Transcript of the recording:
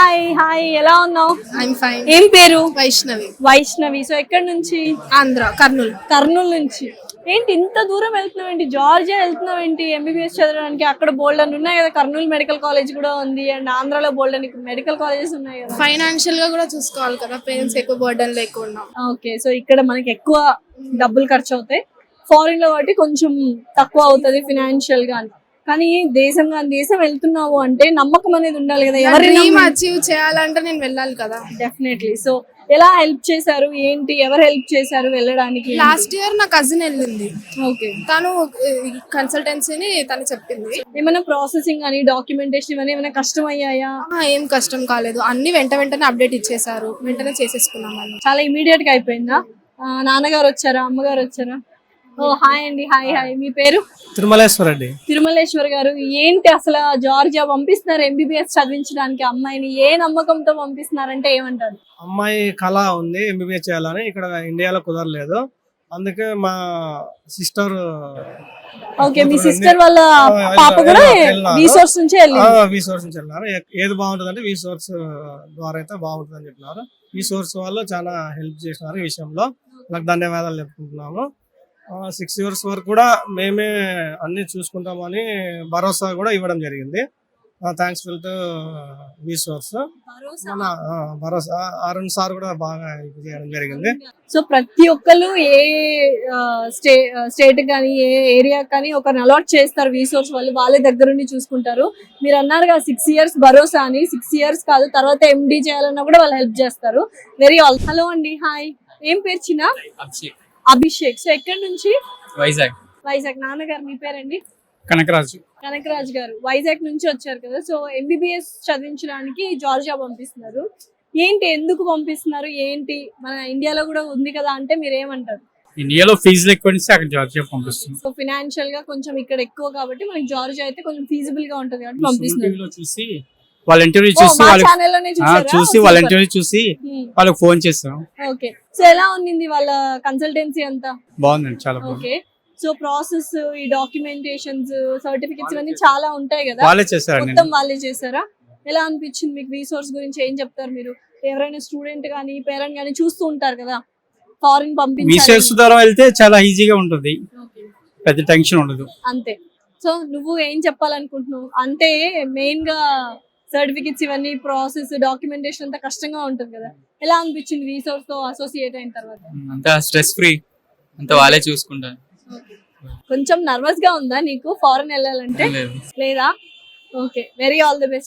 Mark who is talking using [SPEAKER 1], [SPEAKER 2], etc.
[SPEAKER 1] Hi hi ఎలా ఉన్నావు?
[SPEAKER 2] I'm fine.
[SPEAKER 1] ఏం పేరు?
[SPEAKER 2] వైష్ణవి.
[SPEAKER 1] వైష్ణవి. సో ఎక్కడి నుంచి?
[SPEAKER 2] ఆంధ్ర, కర్నూలు.
[SPEAKER 1] కర్నూలు నుంచి. ఏంటి ఇంత దూరం వెళ్తున్నావు ఏంటి? జార్జియా వెళ్తున్నావు ఏంటి ఎంబీబీఎస్ చదవడానికి? అక్కడ బోల్డ్ అని ఉన్నాయి కదా, కర్నూలు మెడికల్ కాలేజ్ కూడా ఉంది అండ్ ఆంధ్రాలో బోల్డ్ అని మెడికల్ కాలేజెస్ ఉన్నాయి కదా.
[SPEAKER 2] ఫైనాన్షియల్ గా కూడా చూసుకోవాలి కదా, పేరెంట్స్ ఎక్కువ బర్డన్ లేకుండా.
[SPEAKER 1] ఓకే, సో ఇక్కడ మనకి ఎక్కువ డబ్బులు ఖర్చు అవుతాయి, ఫారిన్ లో కాబట్టి కొంచెం తక్కువ అవుతుంది ఫినాన్షియల్ గా. కానీ దేశం వెళ్తున్నావు అంటే నమ్మకం అనేది ఉండాలి కదా.
[SPEAKER 2] డ్రీమ్ అచీవ్ చేయాలంటే నేను వెళ్ళాలి కదా.
[SPEAKER 1] డెఫినెట్లీ. సో ఎలా హెల్ప్ చేశారు ఏంటి? ఎవరు హెల్ప్ చేశారు వెళ్ళడానికి?
[SPEAKER 2] లాస్ట్ ఇయర్ నా కజిన్ వెళ్ళింది.
[SPEAKER 1] ఓకే,
[SPEAKER 2] తను కన్సల్టెన్సీని తను చెప్పింది.
[SPEAKER 1] ఏమైనా ప్రాసెసింగ్ అని డాక్యుమెంటేషన్ ఇవన్నీ ఏమైనా కష్టం అయ్యాయా?
[SPEAKER 2] ఏం కష్టం కాలేదు, అన్ని వెంటనే అప్డేట్ ఇచ్చేసారు, వెంటనే చేసేసుకున్నాం.
[SPEAKER 1] చాలా ఇమీడియట్ గా అయిపోయిందా? నాన్నగారు వచ్చారా, అమ్మగారు వచ్చారా? ఓ హాయ్ అండి. Hi hi. మీ పేరు?
[SPEAKER 3] తిరుమలేశ్వర్ రెడ్డి.
[SPEAKER 1] తిరుమలేశ్వర్ గారు. ఏంటి అసలు జార్జియా పంపిస్తున్నారు ఎంబీబీఎస్ చదివించడానికి అమ్మాయిని? ఏ నమ్మకంతో పంపిస్తున్నారంటే ఏమంటారు?
[SPEAKER 3] అమ్మాయి కళ ఉంది ఎంబీబీఎస్ చేయాలని, ఇక్కడ ఇండియాలో కుదరలేదు, అందుకే మా సిస్టర్.
[SPEAKER 1] ఓకే, మీ సిస్టర్ వాళ్ళ పాప కూడా రీసోర్స్ నుంచి
[SPEAKER 3] రీసోర్స్ నుంచి వెళ్ళినారు. ఏది బాగుంటుంది అంటే రీసోర్స్ ద్వారా అయితే బాగుంటుంది అని చెప్పినారు. రీసోర్స్ వాళ్ళు చాలా హెల్ప్ చేసినారు ఈ విషయంలో, నాకు ధన్యవాదాలు చెప్పుకుంటున్నాము. 6 years వరకు కూడా మేమే అన్ని చూసుకుంటామని భరోసా కూడా ఇవ్వడం జరిగింది. థ్యాంక్స్ఫుల్ టు రీసోర్స్. మన భరోసా అరుణ్ సార్ కూడా బాగా చేయడం జరిగింది.
[SPEAKER 1] సో ప్రతి ఒక్కరు ఏ స్టేట్ కానీ ఏ ఏరియా కానీ ఒకరిని అలాట్ చేస్తారు రీసోర్స్ వాళ్ళు, వాళ్ళే దగ్గరుండి చూసుకుంటారు. మీరు అన్నారు కదా 6 years భరోసా అని. 6 years కాదు, తర్వాత ఎండి చేయాలన్నా కూడా వాళ్ళు హెల్ప్ చేస్తారు. Very all. హలో అండి. హాయ్. ఏం పేరు? చిన్న అభిషేక్. సో ఎక్కడి నుంచి?
[SPEAKER 4] వైజాగ్.
[SPEAKER 1] వైజాగ్. నాన్నగారు మీ పేరండి?
[SPEAKER 4] కనకరాజు.
[SPEAKER 1] కనకరాజు గారు వైజాగ్ నుంచి వచ్చారు కదా. సో ఎంబీబీఎస్ చదివించడానికి జార్జియా పంపిస్తున్నారు. ఏంటి, ఎందుకు పంపిస్తున్నారు ఏంటి? మన ఇండియాలో కూడా ఉంది కదా అంటే మీరు ఏమంటారు?
[SPEAKER 4] ఇండియాలో ఫీజులు ఎక్కువ అక్కడ జార్జియా పంపిస్తున్నారు.
[SPEAKER 1] సో ఫినాన్షియల్ గా కొంచెం ఇక్కడ ఎక్కువ కాబట్టి మనకి జార్జియా అయితే కొంచెం ఫీజిబుల్ గా ఉంటుంది కాబట్టి పంపిస్తున్నారు.
[SPEAKER 4] చూసి వాళ్ళ ఇంటర్వ్యూ చూసి వాళ్ళ ఇంటర్వ్యూ చూసి వాళ్ళకి ఫోన్ చేస్తాం.
[SPEAKER 1] ఓకే, సో ఎలా ఉంది వాళ్ళ కన్సల్టెన్సీ అంతా?
[SPEAKER 4] బాగుందండి, చాలా బాగుంది.
[SPEAKER 1] ఓకే, సో ప్రాసెస్, ఈ డాక్యుమెంటేషన్స్, సర్టిఫికెట్స్ ఇవన్నీ చాలా ఉంటాయి కదా,
[SPEAKER 4] వాళ్ళే చేస్తారండి.
[SPEAKER 1] మొత్తం వాళ్ళే చేస్తారా? ఎలా అనిపించింది మీకు? రీసోర్స్ గురించి ఏం చెప్తారు మీరు? ఎవరైనా స్టూడెంట్ గానీ పేరెంట్ గానీ చూస్తూ ఉంటారు కదా, ఫారిన్ పంపించాలి,
[SPEAKER 4] రీసెర్చ్ ద్వారా వెళ్తే చాలా ఈజీగా ఉంటుంది, పెద్ద టెన్షన్ ఉండదు.
[SPEAKER 1] అంతే. సో నువ్వు ఏం చెప్పాలనుకుంటున్నావు? అంటే మెయిన్ గా సర్టిఫికెట్స్ ఇవన్నీ ప్రాసెస్ డాక్యుమెంటేషన్ అంతా కష్టంగా ఉంటుంది కదా, ఎలా అనిపించింది రీసోర్స్ తో అసోసియేట్ అయిన తర్వాత?
[SPEAKER 5] అంతా స్ట్రెస్ ఫ్రీ, అంతా వాళ్ళే చూసుకుంటారు.
[SPEAKER 1] కొంచెం నర్వస్ గా ఉందా నీకు ఫారెన్ వెళ్ళాలంటే? లేదా? Okay, very all the best.